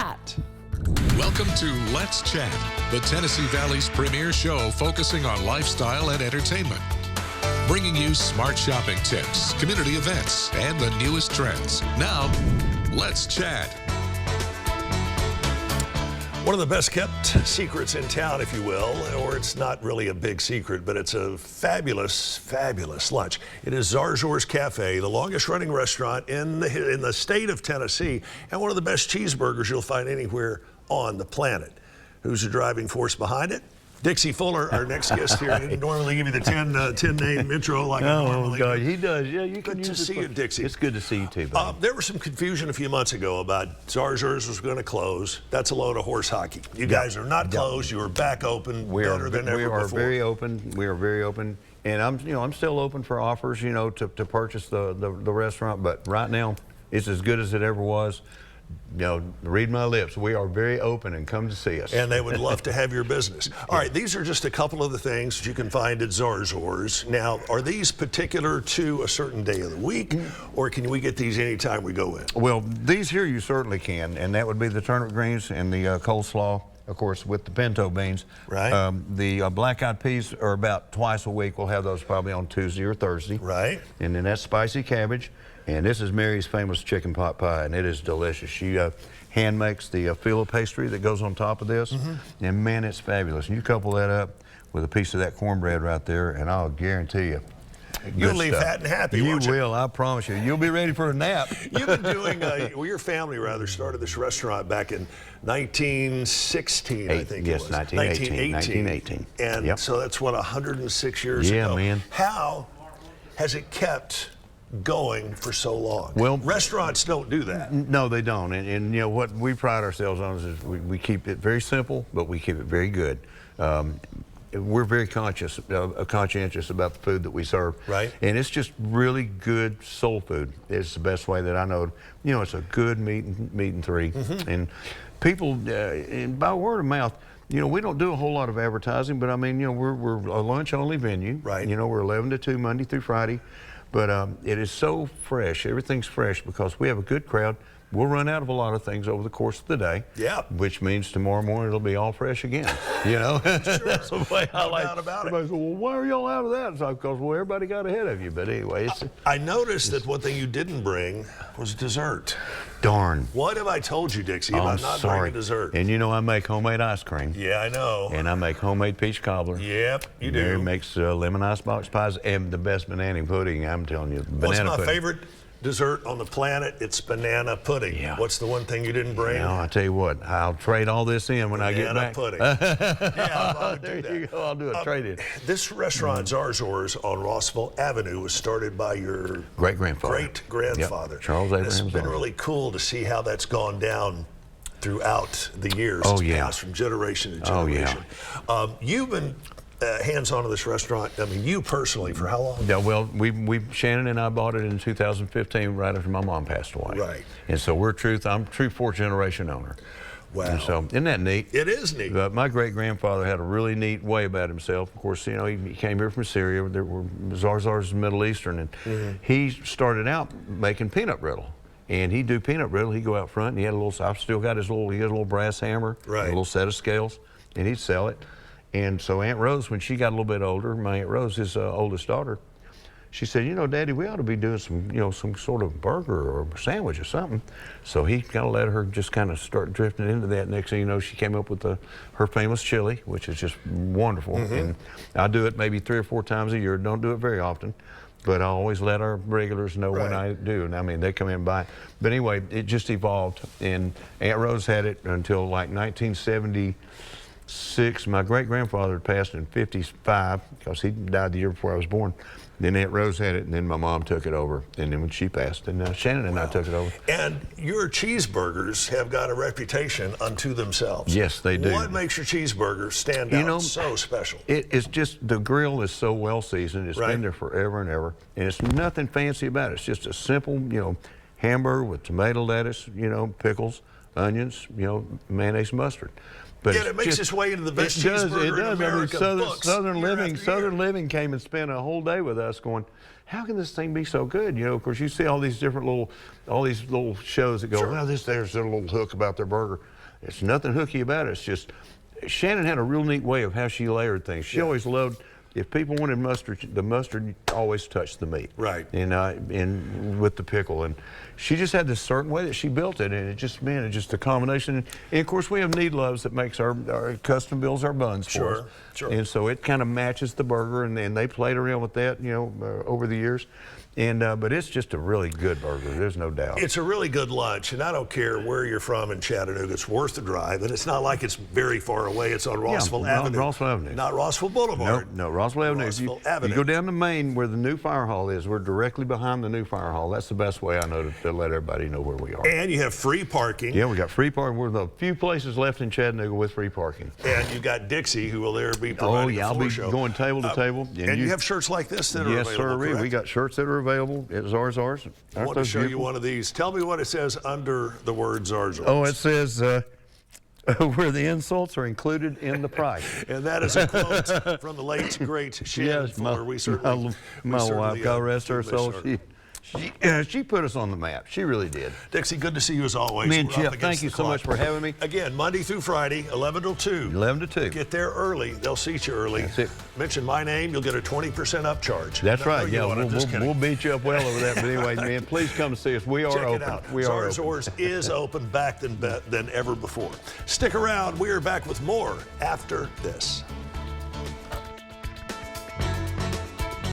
Chat. Welcome to Let's Chat, the Tennessee Valley's premier show focusing on lifestyle and entertainment. Bringing you smart shopping tips, community events, and the newest trends. Now, let's chat. One of the best kept secrets in town, if you will, or it's not really a big secret, but it's a fabulous, fabulous lunch. It is Zarzour's Cafe, the longest running restaurant in the state of Tennessee, and one of the best cheeseburgers you'll find anywhere on the planet. Who's the driving force behind it? Dixie Fuller, our next guest here. He didn't normally give you the 10-name intro like I normally God, do. he does. Yeah, you can Good to use it. see you, Dixie. It's good to see you too, buddy. There was some confusion a few months ago about Zarzour's was going to close. That's a load of horse hockey. You guys are not closed. You are back open better than ever before. We are very open. We are very open. And I'm still open for offers, to purchase the restaurant. But right now, it's as good as it ever was. Read my lips. We are very open and come to see us. And they would love to have your business. All right, these are just a couple of the things that you can find at Zarzour's. Now, are these particular to a certain day of the week, or can we get these anytime we go in? Well, these here you certainly can, and that would be the turnip greens and the coleslaw, of course, with the pinto beans. Right. The black-eyed peas are about twice a week. We'll have those probably on Tuesday or Thursday. Right. And then that's spicy cabbage. And this is Mary's famous chicken pot pie, and it is delicious. She hand makes the filo pastry that goes on top of this, and man, it's fabulous. And you couple that up with a piece of that cornbread right there, and I'll guarantee you, You'll leave fat and happy, You won't you? will, I promise you. You'll be ready for a nap. You've been doing, well, your family rather started this restaurant back in 1916, I think yes, it was. 1918. And so that's, what, 106 years ago? Yeah, man. How has it kept going for so long? Well, restaurants don't do that. No, they don't. And what we pride ourselves on is we keep it very simple, but we keep it very good. We're very conscientious about the food that we serve. Right. And it's just really good soul food. It's the best way that I know. It's a good meat and three. And people, and by word of mouth, we don't do a whole lot of advertising, but I mean, we're a lunch-only venue. Right. We're 11 to 2 Monday through Friday. But it is so fresh. Everything's fresh because we have a good crowd. We'll run out of a lot of things over the course of the day. Yeah. Which means tomorrow morning it'll be all fresh again. Sure. That's the way I like it. Everybody says, well, why are y'all out of that? It's like, because, well, everybody got ahead of you. But anyway, I noticed that one thing you didn't bring was dessert. Darn. What have I told you, Dixie, about not bringing dessert? And I make homemade ice cream. Yeah, I know. And I make homemade peach cobbler. Yep, you do. Mary makes lemon icebox pies and the best banana pudding. I'm telling you, banana pudding. Favorite dessert on the planet? It's banana pudding. Yeah. What's the one thing you didn't bring? I tell you what, I'll trade all this in when I get back. Pudding. Yeah, there you go. I'll do a trade-in. This restaurant, Zarzour's on Rossville Avenue, was started by your great-grandfather. Yep. Charles Abraham. It's been really cool to see how that's gone down throughout the years. It's passed from generation to generation. You've been hands-on to this restaurant, I mean, you personally, for how long? Yeah, well, Shannon and I bought it in 2015, right after my mom passed away. Right. And so I'm a true fourth-generation owner. Wow. And so, isn't that neat? It is neat. But my great-grandfather had a really neat way about himself. Of course, he came here from Syria. Zarzour's Middle Eastern, and he started out making peanut brittle. And he'd do peanut brittle. He'd go out front, and he had a little, I've still got he had a little brass hammer, a little set of scales, and he'd sell it. And so Aunt Rose, when she got a little bit older, my Aunt Rose, his oldest daughter, she said, Daddy, we ought to be doing some sort of burger or sandwich or something. So he kind of let her just kind of start drifting into that. Next thing you know, she came up with her famous chili, which is just wonderful. And I do it maybe 3 or 4 times a year. Don't do it very often, but I always let our regulars know when I do. And I mean, they come in and buy it. But anyway, it just evolved. And Aunt Rose had it until like 1976. My great-grandfather passed in 55 because he died the year before I was born. Then Aunt Rose had it, and then my mom took it over. And then when she passed, and Shannon and I took it over. And your cheeseburgers have got a reputation unto themselves. Yes, they do. What makes your cheeseburgers stand out so special? It's just the grill is so well seasoned. It's been there forever and ever. And it's nothing fancy about it. It's just a simple, hamburger with tomato, lettuce, pickles, onions, you know, mayonnaise, mustard. But Yet it makes its way into the best it does, cheeseburger in America books Southern year Living, after Southern year. Living came and spent a whole day with us going, how can this thing be so good? You know, of course, you see all these different all these little shows that go, Sure. well, there's a little hook about their burger. It's nothing hooky about it. It's just, Shannon had a real neat way of how she layered things. She always loved, if people wanted mustard, the mustard always touched the meat. Right. And with the pickle. And she just had this certain way that she built it. And it just, man, it's just a combination. And of course, we have Need Loves that makes our custom builds our buns for us. Sure. And so it kind of matches the burger. And they played around with that, you know, over the years. And but it's just a really good burger. There's no doubt. It's a really good lunch, and I don't care where you're from in Chattanooga. It's worth the drive, and it's not like it's very far away. It's on Rossville Avenue. Rossville Avenue. Not Rossville Boulevard. No, Rossville Avenue. Rossville If Avenue. you go down to Main where the new fire hall is, we're directly behind the new fire hall. That's the best way I know to let everybody know where we are. And you have free parking. Yeah, we got free parking. We're the few places left in Chattanooga with free parking. And you got Dixie, who will there be providing I'll the floor be show. going table to table. And you have shirts like this that are yes, available, sir. correct? We got shirts that are available at Zarzour. I want to show you one of these. Tell me what it says under the word Zarzour. Oh, it says where the insults are included in the price. And that is a quote from the late, great Shannon Yes, Fuller. my wife, God rest her soul, she put us on the map. She really did. Dixie, good to see you as always. Me and We're up Chip, against thank you the so clock. much for having me. Again, Monday through Friday, 11 till 2. 11 to 2. Get there early. They'll seat you early. That's it. Mention my name, you'll get a 20% upcharge. That's No, right. you Yeah, won't. I'm just kidding. we'll beat you up well over that. But anyway, man, please come and see us. We are Check open. it out. We are open. Zarzour's is open back than ever before. Stick around. We are back with more after this.